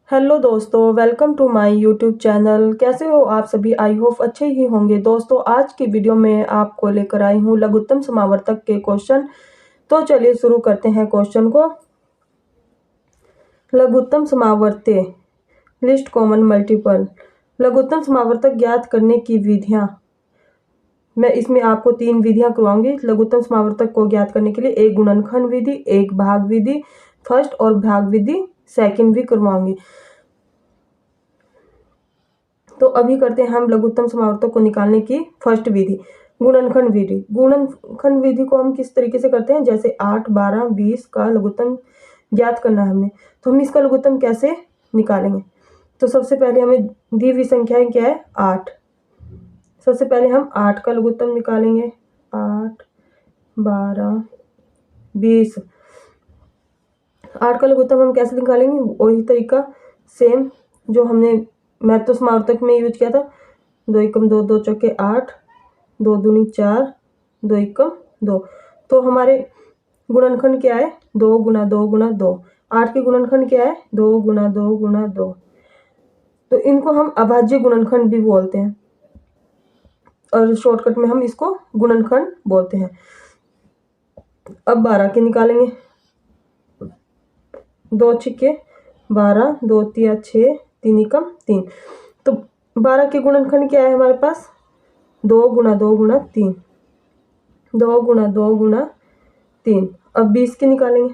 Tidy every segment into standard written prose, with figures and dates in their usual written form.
Hello दोस्तों, welcome to my YouTube channel. कैसे हो आप सभी? आई होप अच्छे ही होंगे। दोस्तों, आज की वीडियो में आपको लेकर आई हूँ लघुत्तम समावर्तक के क्वेश्चन। तो चलिए शुरू करते हैं क्वेश्चन को। लघुत्तम समावर्त्य लिस्ट कॉमन मल्टीपल। लघुत्तम समावर्तक ज्ञात करने की विधियाँ। मैं इसमें आपको 3 विधियाँ करवाऊंगी लघुत्तम समावर्तक को ज्ञात करने के लिए। एक गुणनखंड विधि, एक भाग विधि फर्स्ट और भाग विधि सेकंड भी करवाऊंगी। तो अभी करते हैं हम लघुत्तम समावर्तक को निकालने की फर्स्ट विधि, गुणनखंड विधि। गुणनखंड विधि को हम किस तरीके से करते हैं? जैसे 8, 12, 20 का लघुत्तम ज्ञात करना है हमने, तो हम इसका लघुत्तम कैसे निकालेंगे? तो सबसे पहले हमें दी हुई संख्याएं क्या है? 8। सबसे पहले हम 8 का लघुत्तम निकालेंगे। 8, 12, 20। 8 का लघुत्तम हम कैसे निकालेंगे? वही तरीका सेम जो हमने महत्व समावर्तक में यूज किया था। 2 एकम 2, 2 चौके 8, 2 दूनी 4, 2 एकम 2। तो हमारे गुणनखंड क्या है? 2 गुना 2 गुना 2। 8 के गुणनखंड क्या है? 2 गुना 2 गुना 2। तो इनको हम अभाज्य गुणनखंड भी बोलते हैं और शॉर्टकट में हम इसको गुणनखंड बोलते हैं। अब 12 के निकालेंगे। 2 छिक्के 12, 2 तिया 6, 3 एकम 3। तो 12 के गुणनखंड क्या है हमारे पास? 2 गुना 2 गुना 3। 2 गुना 2 गुना 3। अब 20 के निकालेंगे।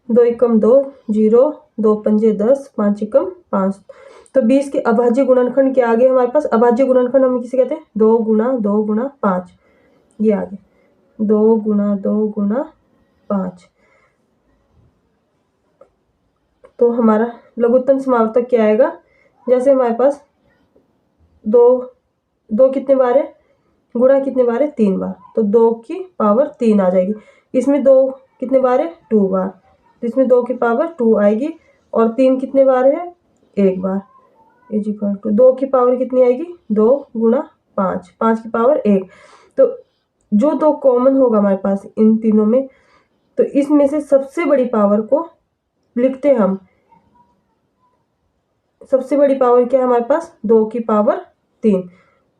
2 एकम 2, 0, 2 पंजे 10, 5 एकम 5। तो 20 के अभाज्य गुणनखंड क्या आ गए हमारे पास? अभाज्य गुणनखंड हम किसे कहते हैं? 2 गुना 2 गुना 5। ये आ गए 2 गुना 2 गुना 5। तो हमारा लघुत्तम समावर्तक क्या आएगा? जैसे हमारे पास 2 कितने बार है? गुणा कितने बार है? 3 बार। तो 2 की पावर 3 आ जाएगी। इसमें 2 कितने बार है? 2 बार। तो इसमें 2 की पावर 2 आएगी। और 3 कितने बार है? 1 बार। इज इक्वल टू 2 की पावर कितनी आएगी? 2 गुणा 5, 5 की पावर 1। तो जो 2 कॉमन होगा हमारे पास इन तीनों में, तो इसमें से सबसे बड़ी पावर को लिखते हम। सबसे बड़ी पावर क्या है हमारे पास? 2 की पावर 3।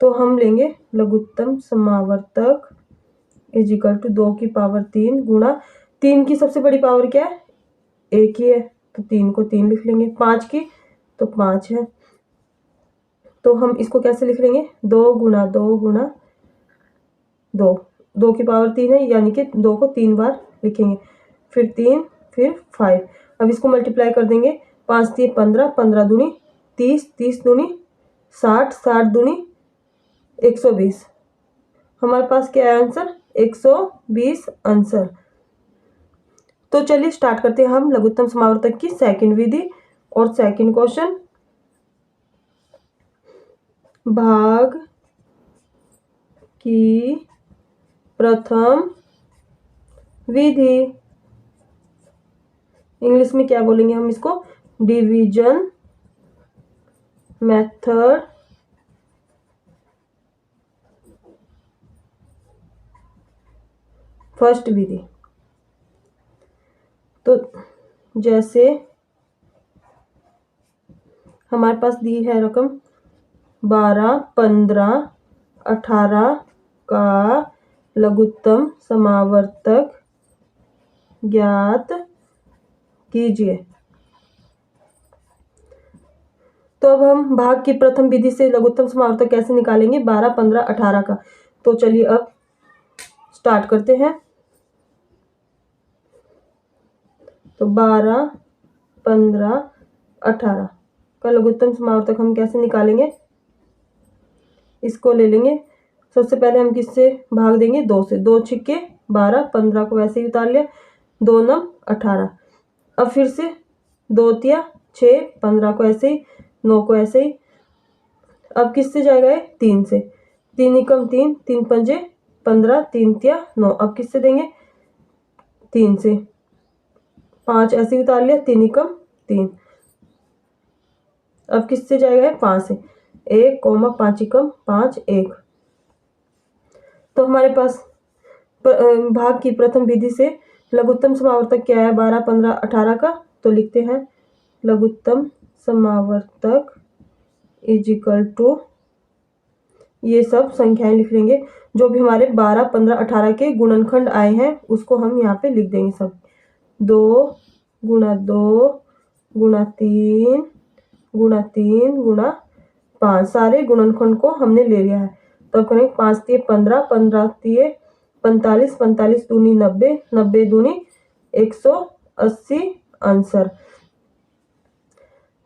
तो हम लेंगे लघुत्तम समावर्तक इज इक्वल टू 2 की पावर 3 गुणा 3 की सबसे बड़ी पावर क्या है? 1 ही है, तो 3 को 3 लिख लेंगे। 5 की तो 5 है, तो हम इसको कैसे लिख लेंगे? 2 गुना 2 गुना 2। 2 की पावर 3 है, यानी कि 2 को 3 बार लिखेंगे। फिर 3, फिर 5। अब इसको मल्टीप्लाई कर देंगे। 5 3 15, 15 दूनी 30, 30 दूनी 60, 60 दूनी 120। हमारे पास क्या है आंसर? 120 आंसर। तो चलिए स्टार्ट करते हैं हम लघुत्तम समावर्तक की सेकंड विधि और सेकंड क्वेश्चन। भाग की प्रथम विधि, इंग्लिश में क्या बोलेंगे हम इसको? Division method. फर्स्ट विधि। तो जैसे हमारे पास दी है रकम 12, 15, 18 का लघुत्तम समावर्तक ज्ञात कीजिए। तो अब हम भाग की प्रथम विधि से लघुत्तम समावर्तक कैसे निकालेंगे? 12, 15, 18 का। तो चलिए अब स्टार्ट करते हैं। तो 12, 15, 18 का लघुत्तम समावर्तक हम कैसे निकालेंगे? इसको ले लेंगे। सबसे पहले हम किससे भाग देंगे? 2 से। 2 छिक्के 12, 15 को वैसे ही उतार लिया। 2 नम 18। अब फिर से 2 तिया 6, 15 को ऐसे ही, 9 को ऐसे ही। अब किससे जाएगा ये? 3 से। 3 एकम 3, 3 पंजे 15, 3 तिया 9। अब किससे देंगे? 3 से। 5 ऐसे ही उतार लिया। 3 एकम 3। अब किससे जाएगा? 5 से। 1, 5 एकम 5, 1। तो हमारे पास भाग की प्रथम विधि से लघुत्तम समावर्तक क्या है 12, 15, 18 का, तो लिखते हैं लघुत्तम समावर्तक इज इक्वल टू, ये सब संख्याएं लिख लेंगे जो भी हमारे 12, 15, 18 के गुणनखंड आए हैं उसको हम यहाँ पे लिख देंगे सब। 2 गुणा 2 गुणा 3 गुणा 3 गुणा 5, सारे गुणनखंड को हमने ले लिया है। तो करेंगे 5 तिये 15, 15 तिये 45, 45 दूनी 90, 90 दूनी 180 आंसर।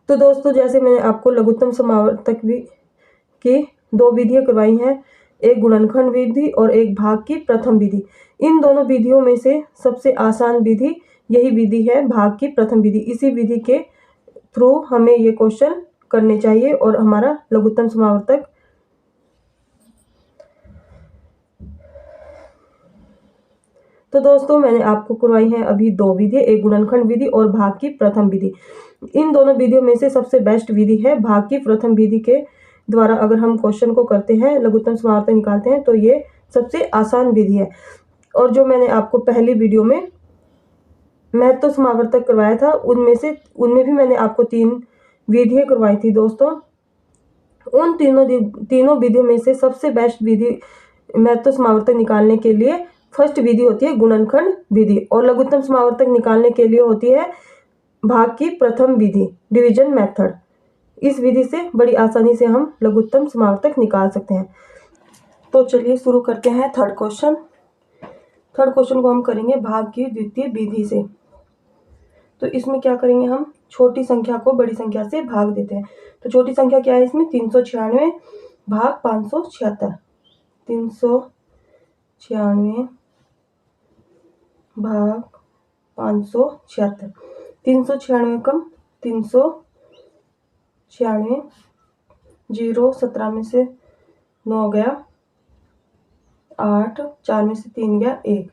तो दोस्तों जैसे मैंने आपको लघुत्तम समावर्तक की 2 विधियां करवाई हैं, एक गुणनखंड विधि और एक भाग की प्रथम विधि। इन दोनों विधियों में से सबसे आसान विधि यही विधि है, भाग की प्रथम विधि। इसी विधि के थ्रू हमें ये क्वेश्चन करने चाहिए और हमारा लघुत्तम समावर्तक तो दोस्तों मैंने आपको करवाई है अभी 2 विधि, एक गुणनखंड विधि और भाग की प्रथम विधि। इन दोनों विधियों में से सबसे बेस्ट विधि है भाग की प्रथम विधि के द्वारा अगर हम क्वेश्चन को करते हैं, लघुत्तम समावर्तक निकालते हैं, तो ये सबसे आसान विधि है। और जो मैंने आपको पहली वीडियो में महत्व समावर्तक करवाया था उनमें भी मैंने आपको 3 विधियां करवाई थी दोस्तों। उन तीनों विधियों में से सबसे बेस्ट विधि महत्व समावर्तक निकालने के लिए फर्स्ट विधि होती है गुणनखंड विधि और लघुत्तम समावर्तक निकालने के लिए होती है भाग की प्रथम विधि, डिवीजन मेथड। इस विधि से बड़ी आसानी से हम लघुत्तम समावर्तक निकाल सकते हैं। तो चलिए शुरू करते हैं थर्ड क्वेश्चन। थर्ड क्वेश्चन को हम करेंगे भाग की द्वितीय विधि से। तो इसमें क्या करेंगे, हम छोटी संख्या को बड़ी संख्या से भाग देते हैं। तो छोटी संख्या क्या है इसमें 396 भाग 576, 396 भाग 576, 396 कम 396, 0 17 में से 9 गया 8, 4 में से 3 गया 1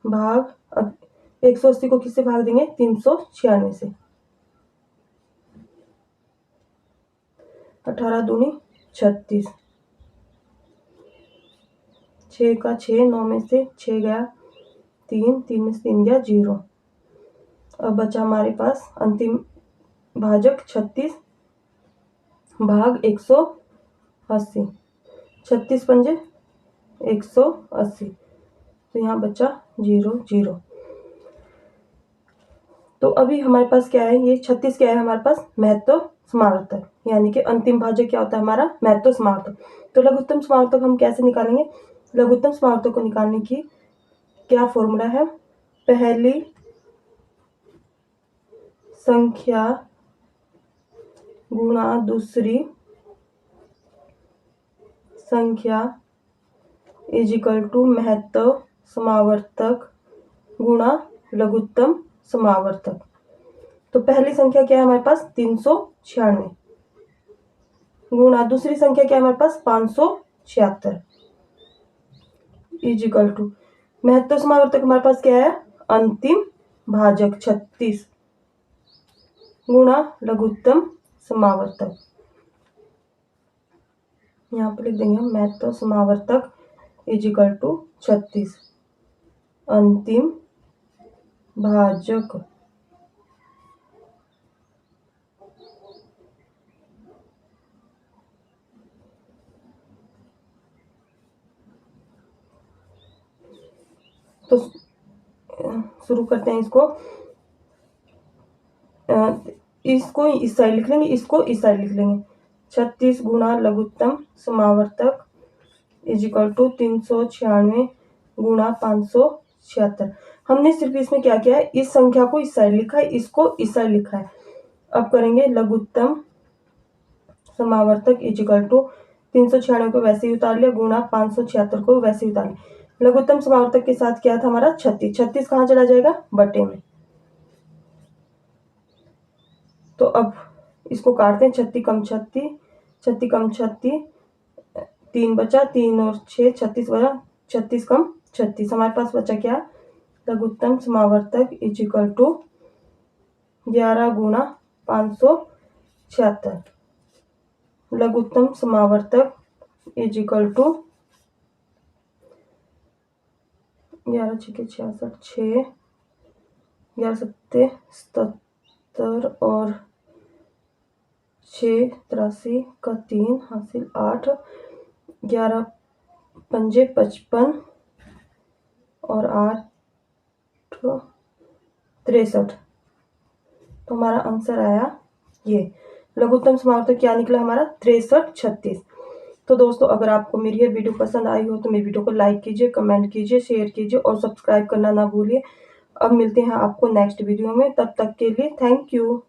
भाग। अब 180 को किससे भाग देंगे 396 से, 18 दूनी 36, 6 का 6, 9 में से 6 गया 3, 3 में से 3 गया 0। अब बचा हमारे पास अंतिम भाजक 36 भाग 180, 36 पंजे 180, तो यहाँ बचा 0 0। तो अभी हमारे पास क्या है, ये 36 क्या है हमारे पास महत्व समावर्तक, यानी कि अंतिम भाजक क्या होता है हमारा महत्व समावर्तक। तो लघुत्तम समावर्तक हम कैसे निकालेंगे, लघुत्तम समावर्तक को निकालने की क्या फॉर्मूला है, पहली संख्या गुणा दूसरी संख्या इज इक्वल टू महत्व समावर्तक गुणा लघुत्तम समावर्तक। तो पहली संख्या क्या है हमारे पास 396 गुणा दूसरी संख्या क्या है हमारे पास 576 इज इक्वल टू महत्व समावर्तक हमारे पास क्या है अंतिम भाजक 36 गुणा लघुत्तम समावर्तक। यहाँ पे लिख देंगे हम महत्व समावर्तक इज इक्वल टू 36 अंतिम भाजक तो शुरू करते हैं इसको इस साइड लिख लेंगे, इसको इस साइड लिख लेंगे। 36 गुणा लघुत्तम समावर्तक इज इक्वल टू 396 गुणा 576। हमने सिर्फ इसमें क्या किया है, इस संख्या को इस साइड लिखा है, इसको इस साइड लिखा है। अब करेंगे लघुत्तम समावर्तक इज इक्वल टू 396 को वैसे ही उतार लिया गुणा 576 को वैसे ही उतार लिया। लघुत्तम समावर्तक के साथ क्या था हमारा 36, 36 कहाँ चला जाएगा बटे में। तो अब इसको काटते हैं, 36 कम 36, 36 कम 36, 3 बचा, 3 और 6 36 बचा, 36 कम 36 हमारे पास बचा क्या लघुत्तम समावर्तक इज इक्वल टू 11 गुणा 576। लघुत्तम समावर्तक इज इक्वल टू 11 6 66 6 11 सत्ते 77 और 6 83 का 3 हासिल 8, 11 पंजे 55 और 8 63। तो हमारा आंसर आया ये लघुत्तम समावर्तक क्या निकला हमारा 63 36। तो दोस्तों अगर आपको मेरी ये वीडियो पसंद आई हो तो मेरी वीडियो को लाइक कीजिए, कमेंट कीजिए, शेयर कीजिए और सब्सक्राइब करना ना भूलिए। अब मिलते हैं आपको नेक्स्ट वीडियो में, तब तक के लिए थैंक यू।